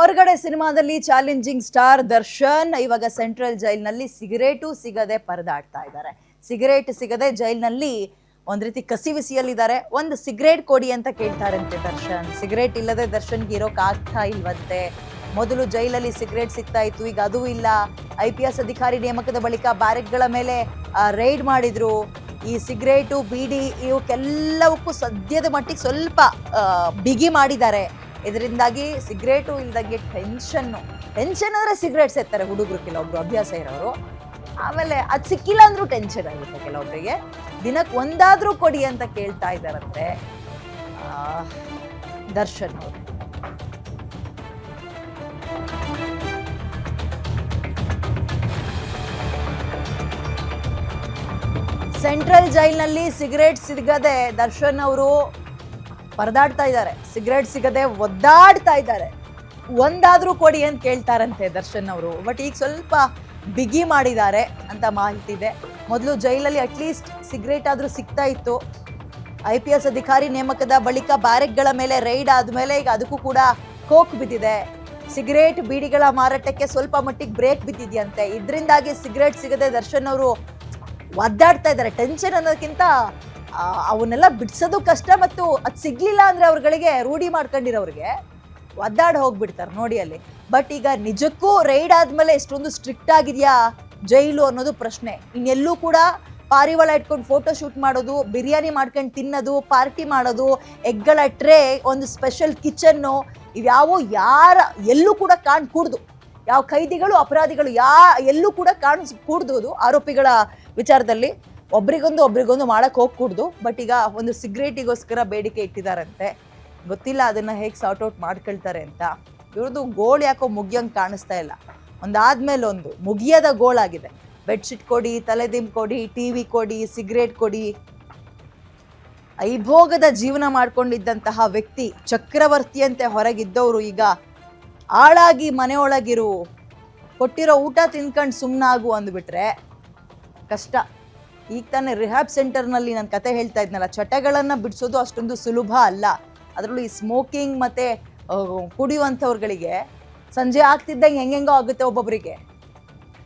ಹೊರಗಡೆ ಸಿನಿಮಾದಲ್ಲಿ challenging star Darshan ಇವಾಗ ಸೆಂಟ್ರಲ್ ಜೈಲ್ನಲ್ಲಿ ಸಿಗರೇಟು ಸಿಗದೆ ಪರದಾಡ್ತಾ ಇದ್ದಾರೆ. ಸಿಗರೇಟ್ ಸಿಗದೆ ಜೈಲ್ನಲ್ಲಿ ಒಂದ್ ರೀತಿ ಕಸಿವಿಸಿಯಲ್ಲಿದ್ದಾರೆ. ಒಂದು ಸಿಗರೇಟ್ ಕೊಡಿ ಅಂತ ಕೇಳ್ತಾರಂತೆ ದರ್ಶನ್. ಸಿಗರೇಟ್ ಇಲ್ಲದೆ ದರ್ಶನ್ಗೆ ಇರೋಕ್ ಆಗ್ತಾ ಇಲ್ವಂತೆ. ಮೊದಲು ಜೈಲಲ್ಲಿ ಸಿಗರೇಟ್ ಸಿಗ್ತಾ ಇತ್ತು, ಈಗ ಅದೂ ಇಲ್ಲ. IPS ಅಧಿಕಾರಿ ನೇಮಕದ ಬಳಿಕ ಬ್ಯಾರೆಕ್ಗಳ ಮೇಲೆ ರೈಡ್ ಮಾಡಿದ್ರು. ಈ ಸಿಗರೇಟು ಬೀಡಿ ಇವಕ್ಕೆಲ್ಲವಕ್ಕೂ ಸದ್ಯದ ಮಟ್ಟಿಗೆ ಸ್ವಲ್ಪ ಬಿಗಿ ಮಾಡಿದ್ದಾರೆ. ಇದರಿಂದಾಗಿ ಸಿಗರೇಟು ಇಲ್ದಂಗೆ ಟೆನ್ಷನ್ ಅಂದ್ರೆ ಸಿಗರೇಟ್ ಸೇರ್ತಾರೆ ಹುಡುಗರು, ಕೆಲವೊಬ್ರು ಅಭ್ಯಾಸ ಇರೋರು. ಆಮೇಲೆ ಅದು ಸಿಕ್ಕಿಲ್ಲ ಅಂದ್ರೂ ಟೆನ್ಷನ್ ಆಗುತ್ತೆ ಕೆಲವೊಬ್ಬರಿಗೆ. ದಿನಕ್ಕೆ ಒಂದಾದ್ರೂ ಕೊಡಿ ಅಂತ ಕೇಳ್ತಾ ಇದ್ದಾರಂತೆ ದರ್ಶನ್ ಅವರು. ಸೆಂಟ್ರಲ್ ಜೈಲ್ನಲ್ಲಿ ಸಿಗರೇಟ್ ಸಿಗದೆ ದರ್ಶನ್ ಅವರು ಪರದಾಡ್ತಾ ಇದ್ದಾರೆ. ಸಿಗರೇಟ್ ಸಿಗದೆ ಒದ್ದಾಡ್ತಾ ಇದ್ದಾರೆ. ಒಂದಾದ್ರೂ ಕೊಡಿ ಅಂತ ಕೇಳ್ತಾರಂತೆ ದರ್ಶನ್ ಅವರು. ಬಟ್ ಈಗ ಸ್ವಲ್ಪ ಬಿಗಿ ಮಾಡಿದ್ದಾರೆ ಅಂತ ಮಾಹಿತಿ ಇದೆ. ಮೊದಲು ಜೈಲಲ್ಲಿ ಅಟ್ಲೀಸ್ಟ್ ಸಿಗರೇಟ್ ಆದ್ರೂ ಸಿಗ್ತಾ ಇತ್ತು. IPS ಅಧಿಕಾರಿ ನೇಮಕದ ಬಳಿಕ ಬ್ಯಾರೆಕ್ಗಳ ಮೇಲೆ ರೈಡ್ ಆದ್ಮೇಲೆ ಈಗ ಅದಕ್ಕೂ ಕೂಡ ಕೋಕ್ ಬಿದ್ದಿದೆ. ಸಿಗರೇಟ್ ಬೀಡಿಗಳ ಮಾರಾಟಕ್ಕೆ ಸ್ವಲ್ಪ ಮಟ್ಟಿಗೆ ಬ್ರೇಕ್ ಬಿದ್ದಿದೆಯಂತೆ. ಇದರಿಂದಾಗಿ ಸಿಗರೇಟ್ ಸಿಗದೆ ದರ್ಶನ್ ಅವರು ಒದ್ದಾಡ್ತಾ ಇದ್ದಾರೆ. ಟೆನ್ಷನ್ ಅನ್ನೋದಕ್ಕಿಂತ ಅವನ್ನೆಲ್ಲ ಬಿಡಿಸೋದು ಕಷ್ಟ, ಮತ್ತು ಅದು ಸಿಗ್ಲಿಲ್ಲ ಅಂದ್ರೆ ಅವ್ರಗಳಿಗೆ ರೂಢಿ ಮಾಡ್ಕೊಂಡಿರೋರಿಗೆ ಒದ್ದಾಡಿ ಹೋಗ್ಬಿಡ್ತಾರೆ ನೋಡಿ ಅಲ್ಲಿ. ಬಟ್ ಈಗ ನಿಜಕ್ಕೂ ರೈಡ್ ಆದ್ಮೇಲೆ ಎಷ್ಟೊಂದು ಸ್ಟ್ರಿಕ್ಟ್ ಆಗಿದೆಯಾ ಜೈಲು ಅನ್ನೋದು ಪ್ರಶ್ನೆ. ಇನ್ನೆಲ್ಲೂ ಕೂಡ ಪಾರಿವಾಳ ಇಟ್ಕೊಂಡು ಫೋಟೋ ಶೂಟ್ ಮಾಡೋದು, ಬಿರಿಯಾನಿ ಮಾಡ್ಕೊಂಡು ತಿನ್ನೋದು, ಪಾರ್ಟಿ ಮಾಡೋದು, ಎಗ್ಗಳ ಟ್ರೇ, ಒಂದು ಸ್ಪೆಷಲ್ ಕಿಚನ್ನು, ಇವ್ಯಾವೋ ಎಲ್ಲೂ ಕೂಡ ಕೂಡ್ದು, ಯಾವ ಖೈದಿಗಳು ಅಪರಾಧಿಗಳು ಎಲ್ಲೂ ಕೂಡ ಕೂಡ್ದು ಆರೋಪಿಗಳ ವಿಚಾರದಲ್ಲಿ ಒಬ್ರಿಗೊಂದು ಮಾಡಕ್ ಹೋಗ್ಕೂಡ್ದು. ಬಟ್ ಈಗ ಒಂದು ಸಿಗರೇಟಿಗೋಸ್ಕರ ಬೇಡಿಕೆ ಇಟ್ಟಿದಾರಂತೆ. ಗೊತ್ತಿಲ್ಲ ಅದನ್ನ ಹೇಗೆ ಸಾರ್ಟ್ ಔಟ್ ಮಾಡ್ಕೊಳ್ತಾರೆ ಅಂತ. ಇವ್ರದ್ದು ಗೋಳ್ ಯಾಕೋ ಮುಗಿಯಂಗೆ ಕಾಣಿಸ್ತಾ ಇಲ್ಲ. ಒಂದಾದ್ಮೇಲೆ ಒಂದು ಮುಗಿಯದ ಗೋಳಾಗಿದೆ. ಬೆಡ್ಶೀಟ್ ಕೊಡಿ, ತಲೆದಿಂಬು ಕೊಡಿ, TV ಕೊಡಿ, ಸಿಗರೇಟ್ ಕೊಡಿ. ಐಭೋಗದ ಜೀವನ ಮಾಡ್ಕೊಂಡಿದ್ದಂತಹ ವ್ಯಕ್ತಿ, ಚಕ್ರವರ್ತಿಯಂತೆ ಹೊರಗಿದ್ದವರು ಈಗ ಆಳಾಗಿ ಮನೆಯೊಳಗಿರು, ಕೊಟ್ಟಿರೋ ಊಟ ತಿನ್ಕೊಂಡು ಸುಮ್ಮನಾಗು ಅಂದ್ಬಿಟ್ರೆ ಕಷ್ಟ. ಈಗ ತಾನೇ ರಿಹ್ಯಾಬ್ ಸೆಂಟರ್ನಲ್ಲಿ ನಾನು ಕತೆ ಹೇಳ್ತಾ ಇದ್ನಲ್ಲ, ಚಟಗಳನ್ನು ಬಿಡಿಸೋದು ಅಷ್ಟೊಂದು ಸುಲಭ ಅಲ್ಲ. ಅದರಲ್ಲೂ ಈ ಸ್ಮೋಕಿಂಗ್ ಮತ್ತು ಕುಡಿಯುವಂಥವ್ರುಗಳಿಗೆ ಸಂಜೆ ಆಗ್ತಿದ್ದಂಗೆ ಹೆಂಗೆಂಗೋ ಆಗುತ್ತೆ ಒಬ್ಬೊಬ್ಬರಿಗೆ.